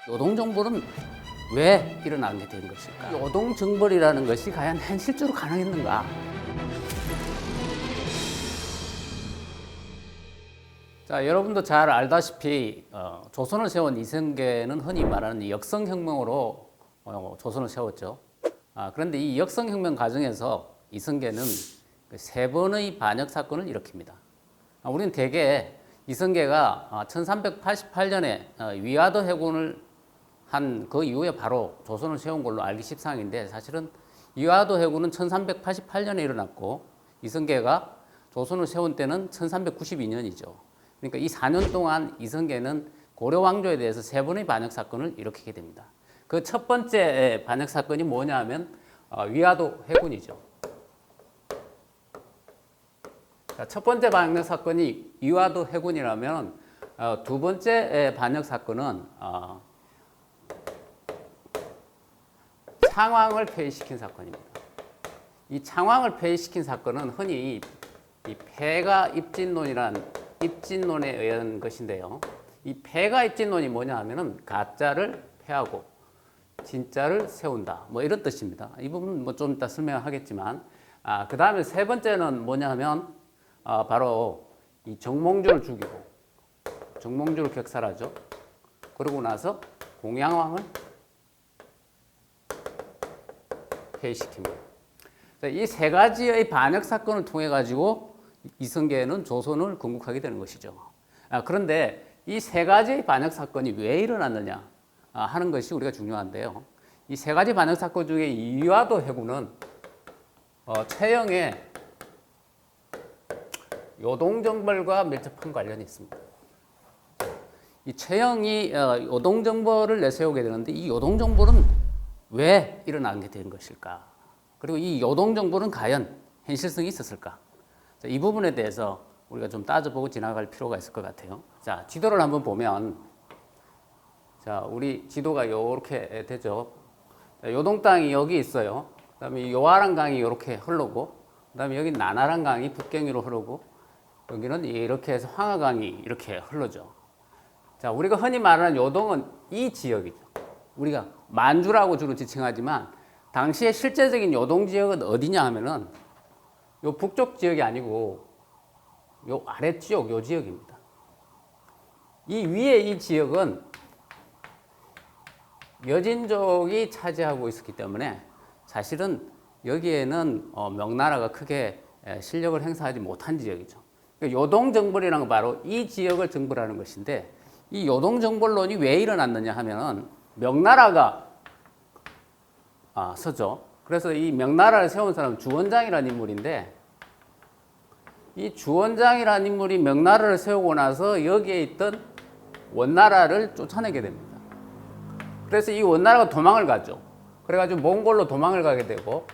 요동정벌은 왜 일어나게 된 것일까? 요동정벌이라는 것이 과연 현실적으로 가능했는가? 자, 여러분도 잘 알다시피 조선을 세운 이성계는 흔히 말하는 이 역성혁명으로 조선을 세웠죠. 그런데 이 역성혁명 과정에서 이성계는 세 번의 반역 사건을 일으킵니다. 우리는 대개 이성계가 1388년에 위화도 해군을 한 그 이후에 바로 조선을 세운 걸로 알기 십상인데, 사실은 위화도 해군은 1388년에 일어났고 이성계가 조선을 세운 때는 1392년이죠. 그러니까 이 4년 동안 이성계는 고려 왕조에 대해서 세 번의 반역 사건을 일으키게 됩니다. 그 첫 번째 반역 사건이 뭐냐면 위화도 해군이죠. 첫 번째 반역 사건이 위화도 해군이라면 두 번째 반역 사건은 창왕을 폐위시킨 사건입니다. 이 창왕을 폐위시킨 사건은 흔히 이 폐가 입진론에 의한 것인데요. 이 폐가 입진론이 뭐냐 하면은 가짜를 폐하고 진짜를 세운다, 뭐 이런 뜻입니다. 이 부분은 뭐 좀 이따 설명하겠지만, 그 다음에 세 번째는 뭐냐 하면 바로 이 정몽주를 죽이고 정몽주를 격살하죠. 그러고 나서 공양왕을 폐위시킵니다. 이 세 가지의 반역 사건을 통해 가지고 이성계는 조선을 건국하게 되는 것이죠. 그런데 이 세 가지의 반역 사건이 왜 일어났느냐 하는 것이 우리가 중요한데요. 이 세 가지 반역 사건 중에 위화도 해군은 최영의 요동정벌과 밀접한 관련이 있습니다. 이 최영이 요동정벌을 내세우게 되는데, 이 요동정벌은 왜 일어나게 된 것일까? 그리고 이 요동정벌은 과연 현실성이 있었을까? 자, 이 부분에 대해서 우리가 좀 따져보고 지나갈 필요가 있을 것 같아요. 자, 지도를 한번 보면, 자, 우리 지도가 이렇게 되죠. 자, 요동 땅이 여기 있어요. 그다음에 요아란 강이 이렇게 흐르고, 그다음에 여기 나나란 강이 북경위로 흐르고, 여기는 이렇게 해서 황하강이 이렇게 흐르죠. 자, 우리가 흔히 말하는 요동은 이 지역이죠. 우리가 만주라고 주로 지칭하지만 당시의 실제적인 요동 지역은 어디냐 하면은 요 북쪽 지역이 아니고 요 아래쪽 요 지역입니다. 이 위에 이 지역은 여진족이 차지하고 있었기 때문에 사실은 여기에는 명나라가 크게 실력을 행사하지 못한 지역이죠. 요동정벌이라는 건 바로 이 지역을 정벌하는 것인데, 이 요동정벌론이 왜 일어났느냐 하면은 명나라가 서죠. 그래서 이 명나라를 세운 사람은 주원장이라는 인물인데, 이 주원장이라는 인물이 명나라를 세우고 나서 여기에 있던 원나라를 쫓아내게 됩니다. 그래서 이 원나라가 도망을 가죠. 그래가지고 몽골로 도망을 가게 되고,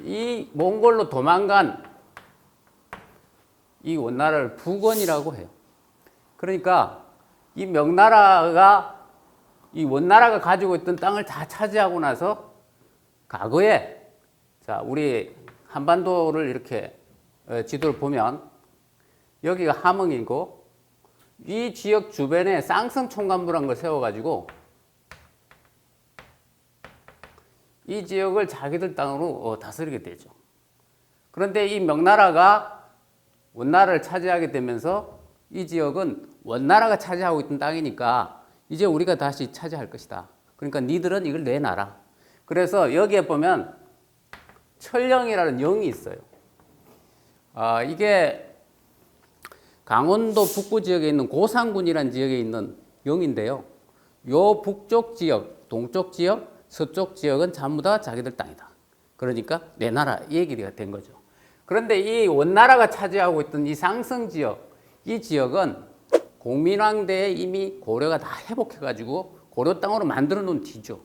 이 몽골로 도망간 이 원나라를 북원이라고 해요. 그러니까 이 명나라가 이 원나라가 가지고 있던 땅을 다 차지하고 나서 과거에, 자, 우리 한반도를 이렇게 지도를 보면 여기가 함흥이고 이 지역 주변에 쌍성 총관부라는 걸 세워가지고 이 지역을 자기들 땅으로 다스리게 되죠. 그런데 이 명나라가 원나라를 차지하게 되면서 이 지역은 원나라가 차지하고 있던 땅이니까 이제 우리가 다시 차지할 것이다. 그러니까 니들은 이걸 내놔라. 그래서 여기에 보면 철령이라는 영이 있어요. 이게 강원도 북부 지역에 있는 고산군이라는 지역에 있는 영인데요. 요 북쪽 지역, 동쪽 지역, 서쪽 지역은 전부 다 자기들 땅이다. 그러니까 내놔라, 이 얘기가 된 거죠. 그런데 이 원나라가 차지하고 있던 이 상성 지역, 이 지역은 공민왕 때에 이미 고려가 다 회복해가지고 고려 땅으로 만들어 놓은 뒤죠.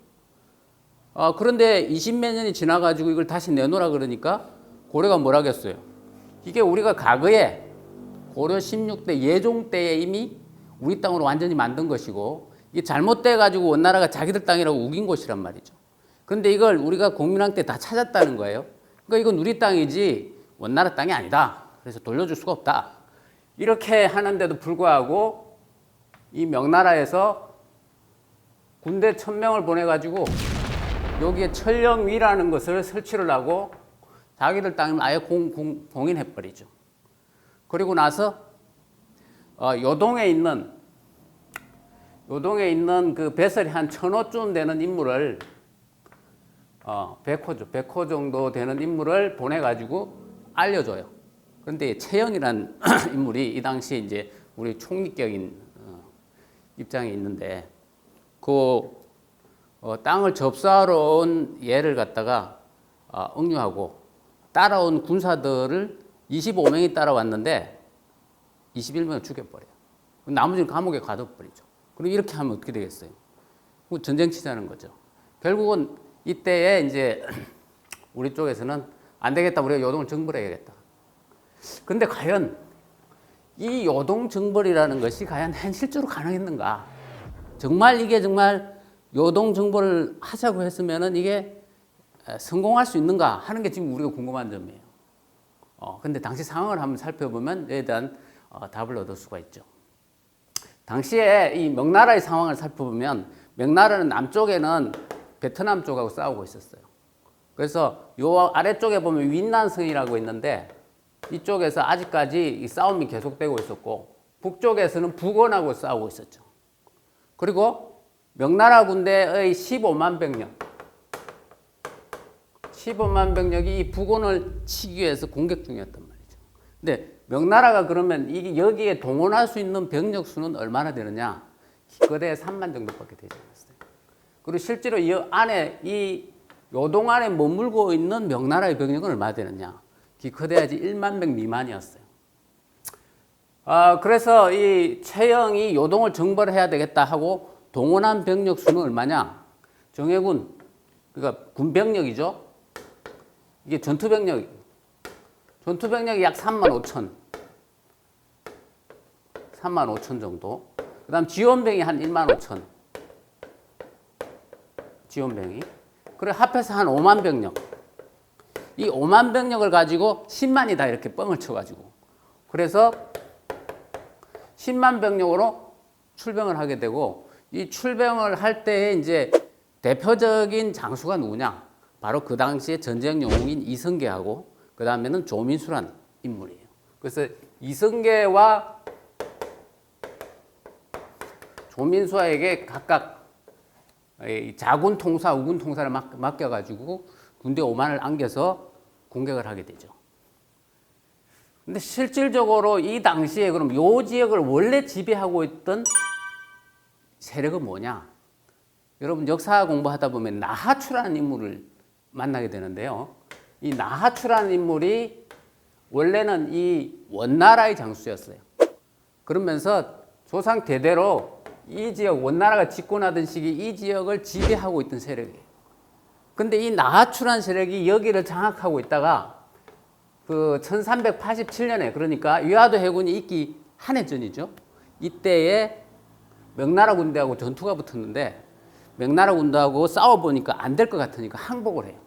그런데 20몇 년이 지나가지고 이걸 다시 내놓으라 그러니까 고려가 뭐라고 했어요? 이게 우리가 과거에 고려 16대 예종 때에 이미 우리 땅으로 완전히 만든 것이고, 이게 잘못돼가지고 원나라가 자기들 땅이라고 우긴 곳이란 말이죠. 그런데 이걸 우리가 공민왕 때 다 찾았다는 거예요. 그러니까 이건 우리 땅이지 원나라 땅이 아니다. 그래서 돌려줄 수가 없다. 이렇게 하는데도 불구하고 이 명나라에서 군대 1000명을 보내가지고 여기에 천령위라는 것을 설치를 하고 자기들 땅을 아예 공인해버리죠. 그리고 나서 요동에 있는 그 배설이 한 1000호쯤 되는 인물을 100호 정도 되는 인물을 보내가지고 알려줘요. 그런데 최영이라는 인물이 이 당시에 이제 우리 총리격인 입장에 있는데 땅을 접수하러 온 얘를 갖다가 응유하고 따라온 군사들을 25명이 따라왔는데 21명을 죽여버려요. 나머지는 감옥에 가둬버리죠. 그럼 이렇게 하면 어떻게 되겠어요? 전쟁 치자는 거죠. 결국은 이때에 이제 우리 쪽에서는 안 되겠다. 우리가 요동을 정벌해야겠다. 근데 과연 이 요동 정벌이라는 것이 과연 현실적으로 가능했는가? 정말 요동 정벌을 하자고 했으면은 이게 성공할 수 있는가 하는 게 지금 우리가 궁금한 점이에요. 근데 당시 상황을 한번 살펴보면 이에 대한 답을 얻을 수가 있죠. 당시에 이 명나라의 상황을 살펴보면 명나라는 남쪽에는 베트남 쪽하고 싸우고 있었어요. 그래서 요 아래쪽에 보면 윈난성이라고 있는데 이쪽에서 아직까지 이 싸움이 계속되고 있었고 북쪽에서는 북원하고 싸우고 있었죠. 그리고 명나라 군대의 15만 병력이 이 북원을 치기 위해서 공격 중이었단 말이죠. 근데 명나라가 그러면 여기에 동원할 수 있는 병력 수는 얼마나 되느냐? 기껏해야 3만 정도밖에 되지 않았어요. 그리고 실제로 이 요동 안에 머물고 있는 명나라의 병력은 얼마나 되느냐? 기껏해야지 1만 명 미만이었어요. 그래서 이 최영이 요동을 정벌해야 되겠다 하고 동원한 병력 수는 얼마냐? 정예군, 그러니까 군병력이죠. 이게 전투병력이 약 3만 5천 정도. 그 다음 지원병이 한 1만 5천. 지원병이. 그리고 합해서 한 5만 병력. 이 5만 병력을 가지고 10만이 다 이렇게 뻥을 쳐가지고. 그래서 10만 병력으로 출병을 하게 되고, 이 출병을 할 때에 이제 대표적인 장수가 누구냐? 바로 그 당시에 전쟁 영웅인 이성계하고 그 다음에는 조민수란 인물이에요. 그래서 이성계와 조민수에게 각각 자군 통사, 우군 통사를 맡겨가지고 군대 5만을 안겨서 공격을 하게 되죠. 근데 실질적으로 이 당시에 그럼 요 지역을 원래 지배하고 있던 세력은 뭐냐? 여러분 역사 공부하다 보면 나하추라는 인물을 만나게 되는데요. 이 나하추라는 인물이 원래는 이 원나라의 장수였어요. 그러면서 조상 대대로 이 지역, 원나라가 집권하던 시기 이 지역을 지배하고 있던 세력이에요. 근데 이 나하추라는 세력이 여기를 장악하고 있다가 그 1387년에 그러니까 위화도 해군이 있기 한 해 전이죠. 이때에 명나라 군대하고 전투가 붙었는데 명나라 군대하고 싸워보니까 안 될 것 같으니까 항복을 해요.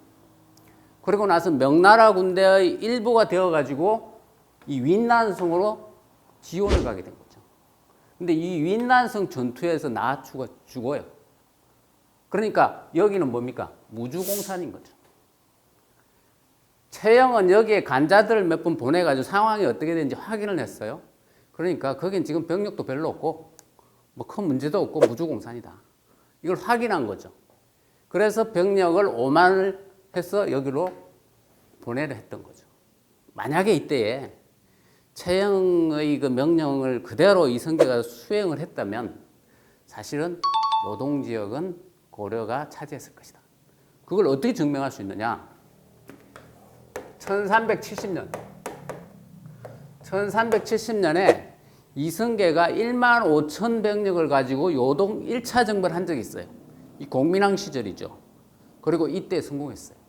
그리고 나서 명나라 군대의 일부가 되어가지고 이 윈난성으로 지원을 가게 된 거죠. 근데 이 윈난성 전투에서 나하추가 죽어요. 그러니까 여기는 뭡니까? 무주공산인 거죠. 최영은 여기에 간자들을 몇 번 보내가지고 상황이 어떻게 되는지 확인을 했어요. 그러니까 거긴 지금 병력도 별로 없고 뭐 큰 문제도 없고 무주공산이다. 이걸 확인한 거죠. 그래서 병력을 5만을 해서 여기로 보내려 했던 거죠. 만약에 이때에 최영의 그 명령을 그대로 이성계가 수행을 했다면 사실은 요동 지역은 고려가 차지했을 것이다. 그걸 어떻게 증명할 수 있느냐? 1370년에 이성계가 1만 5천 병력을 가지고 요동 1차 정벌한 적이 있어요. 이 공민왕 시절이죠. 그리고 이때 성공했어요.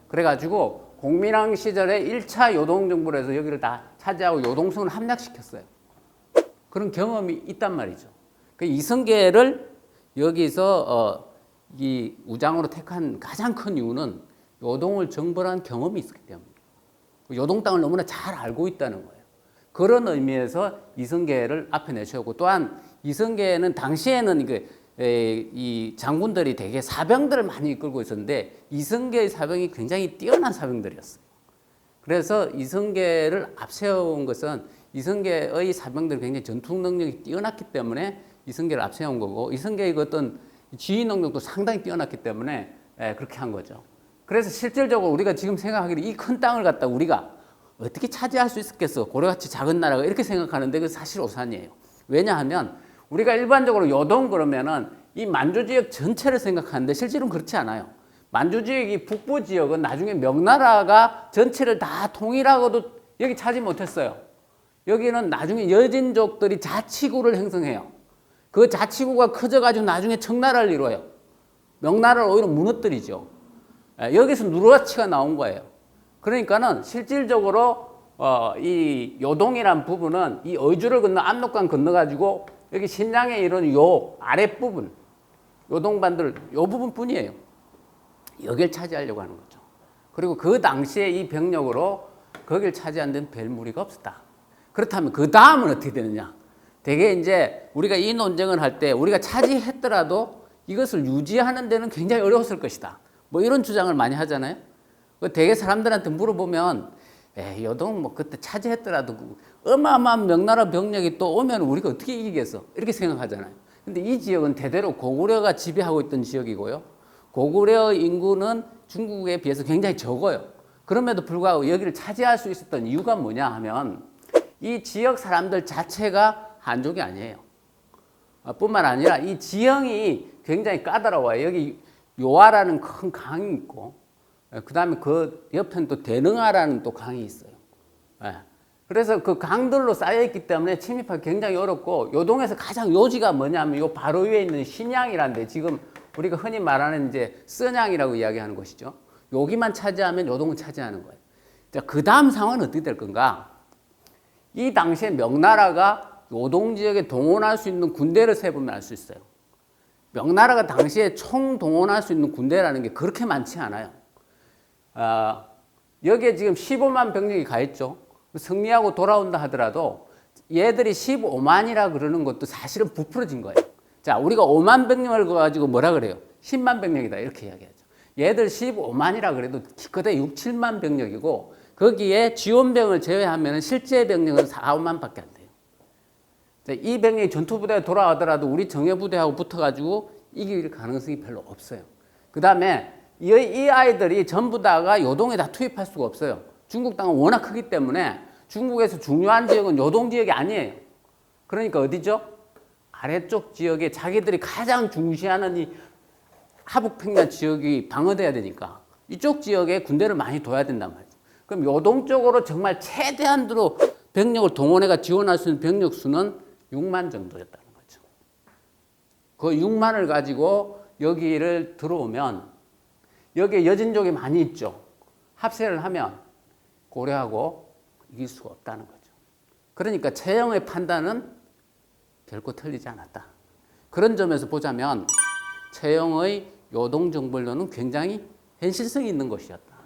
그래가지고 공민왕 시절에 1차 요동 정벌을 해서 여기를 다 차지하고 요동성을 함락시켰어요. 그런 경험이 있단 말이죠. 그 이성계를 여기서 이 우장으로 택한 가장 큰 이유는 요동을 정벌한 경험이 있었기 때문에 요동 땅을 너무나 잘 알고 있다는 거예요. 그런 의미에서 이성계를 앞에 내세우고 또한 이성계는 당시에는 이게 이 장군들이 되게 사병들을 많이 이끌고 있었는데 이성계의 사병이 굉장히 뛰어난 사병들이었어요. 그래서 이성계를 앞세운 것은 이성계의 사병들이 굉장히 전투 능력이 뛰어났기 때문에 이성계를 앞세운 거고 이성계의 어떤 지휘 능력도 상당히 뛰어났기 때문에 그렇게 한 거죠. 그래서 실질적으로 우리가 지금 생각하기를 이 큰 땅을 갖다 우리가 어떻게 차지할 수 있었겠어? 고려같이 작은 나라가 이렇게 생각하는데 그 사실 오산이에요. 왜냐하면 우리가 일반적으로 요동 그러면은 이 만주 지역 전체를 생각하는데 실제로는 그렇지 않아요. 만주 지역이 북부 지역은 나중에 명나라가 전체를 다 통일하고도 여기 차지 못했어요. 여기는 나중에 여진족들이 자치구를 형성해요. 그 자치구가 커져가지고 나중에 청나라를 이뤄요. 명나라를 오히려 무너뜨리죠. 여기서 누르라치가 나온 거예요. 그러니까는 실질적으로 이 요동이란 부분은 이 어주를 건너 압록강 건너가지고 여기 신장에 이런 요 아랫부분 요동반들 요 부분뿐이에요. 여길 차지하려고 하는 거죠. 그리고 그 당시에 이 병력으로 거길 차지한 데는 별 무리가 없었다. 그렇다면 그 다음은 어떻게 되느냐? 되게 이제 우리가 이 논쟁을 할 때 우리가 차지했더라도 이것을 유지하는 데는 굉장히 어려웠을 것이다. 뭐 이런 주장을 많이 하잖아요. 되게 사람들한테 물어보면 요동 뭐 그때 차지했더라도 어마어마한 명나라 병력이 또 오면 우리가 어떻게 이기겠어? 이렇게 생각하잖아요. 근데 이 지역은 대대로 고구려가 지배하고 있던 지역이고요. 고구려 인구는 중국에 비해서 굉장히 적어요. 그럼에도 불구하고 여기를 차지할 수 있었던 이유가 뭐냐 하면 이 지역 사람들 자체가 한족이 아니에요. 뿐만 아니라 이 지형이 굉장히 까다로워요. 여기 요하라는 큰 강이 있고 그 다음에 그 옆에는 또 대능하라는 또 강이 있어요. 그래서 그 강들로 쌓여있기 때문에 침입하기 굉장히 어렵고 요동에서 가장 요지가 뭐냐면 요 바로 위에 있는 신양이라는데 지금 우리가 흔히 말하는 이제 써냥이라고 이야기하는 곳이죠. 여기만 차지하면 요동은 차지하는 거예요. 자, 그 다음 상황은 어떻게 될 건가? 이 당시에 명나라가 요동 지역에 동원할 수 있는 군대를 세보면 알 수 있어요. 명나라가 당시에 총 동원할 수 있는 군대라는 게 그렇게 많지 않아요. 여기에 지금 15만 병력이 가 있죠. 승리하고 돌아온다 하더라도 얘들이 15만이라 그러는 것도 사실은 부풀어진 거예요. 자, 우리가 5만 병력을 가지고 뭐라 그래요? 10만 병력이다 이렇게 이야기하죠. 얘들 15만이라 그래도 기껏해 6, 7만 병력이고 거기에 지원병을 제외하면 실제 병력은 4, 5만 밖에 안 돼요. 자, 이 병력이 전투부대에 돌아가더라도 우리 정예부대하고 붙어가지고 이길 가능성이 별로 없어요. 그 다음에 이 아이들이 전부 다가 요동에 다 투입할 수가 없어요. 중국 땅은 워낙 크기 때문에 중국에서 중요한 지역은 요동 지역이 아니에요. 그러니까 어디죠? 아래쪽 지역에 자기들이 가장 중시하는 이 하북평야 지역이 방어돼야 되니까 이쪽 지역에 군대를 많이 둬야 된단 말이죠. 그럼 요동 쪽으로 정말 최대한으로 병력을 동원해가 지원할 수 있는 병력 수는 6만 정도였다는 거죠. 그 6만을 가지고 여기를 들어오면 여기에 여진족이 많이 있죠. 합세를 하면 고려하고 이길 수가 없다는 거죠. 그러니까 최영의 판단은 결코 틀리지 않았다. 그런 점에서 보자면 최영의 요동정벌론은 굉장히 현실성이 있는 것이었다.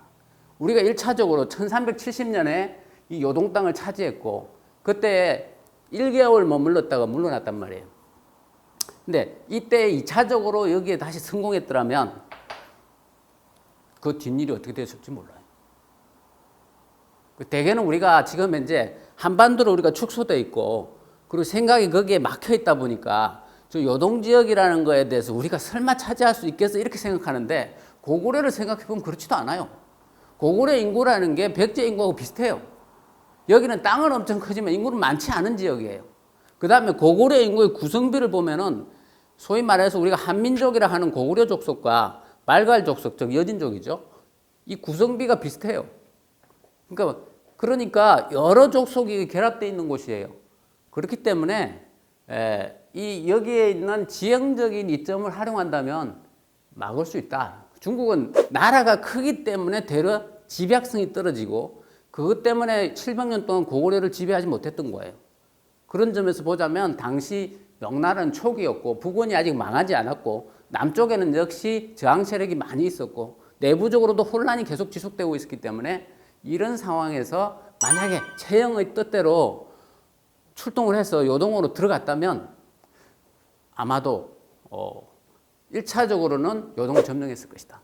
우리가 1차적으로 1370년에 이 요동 땅을 차지했고 그때 1개월 머물렀다가 물러났단 말이에요. 근데 이때 2차적으로 여기에 다시 성공했더라면 그 뒷일이 어떻게 됐을지 몰라요. 대개는 우리가 지금 현재 한반도로 우리가 축소되어 있고 그리고 생각이 거기에 막혀 있다 보니까 저 요동 지역이라는 거에 대해서 우리가 설마 차지할 수 있겠어 이렇게 생각하는데 고구려를 생각해 보면 그렇지도 않아요. 고구려 인구라는 게 백제 인구하고 비슷해요. 여기는 땅은 엄청 크지만 인구는 많지 않은 지역이에요. 그 다음에 고구려 인구의 구성비를 보면은 소위 말해서 우리가 한민족이라 하는 고구려 족속과 말갈 족속, 즉 여진족이죠. 이 구성비가 비슷해요. 그러니까 여러 족속이 결합되어 있는 곳이에요. 그렇기 때문에 여기에 있는 지형적인 이점을 활용한다면 막을 수 있다. 중국은 나라가 크기 때문에 대려 집약성이 떨어지고 그것 때문에 700년 동안 고구려를 지배하지 못했던 거예요. 그런 점에서 보자면 당시 명나라는 초기였고 북원이 아직 망하지 않았고 남쪽에는 역시 저항 세력이 많이 있었고 내부적으로도 혼란이 계속 지속되고 있었기 때문에 이런 상황에서 만약에 최영의 뜻대로 출동을 해서 요동으로 들어갔다면 아마도 1차적으로는 요동을 점령했을 것이다.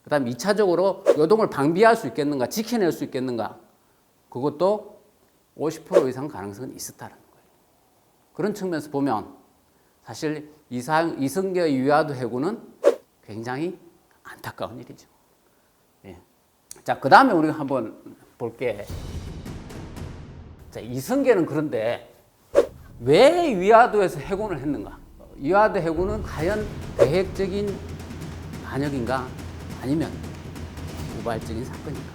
그 다음 2차적으로 요동을 방비할 수 있겠는가, 지켜낼 수 있겠는가, 그것도 50% 이상 가능성은 있었다는 거예요. 그런 측면에서 보면 사실 이승계의 위화도 해군은 굉장히 안타까운 일이죠. 예. 자, 그 다음에 우리가 한번 볼게. 자, 이승계는 그런데 왜 위화도에서 해군을 했는가? 위화도 해군은 과연 계획적인 반역인가? 아니면 우발적인 사건인가?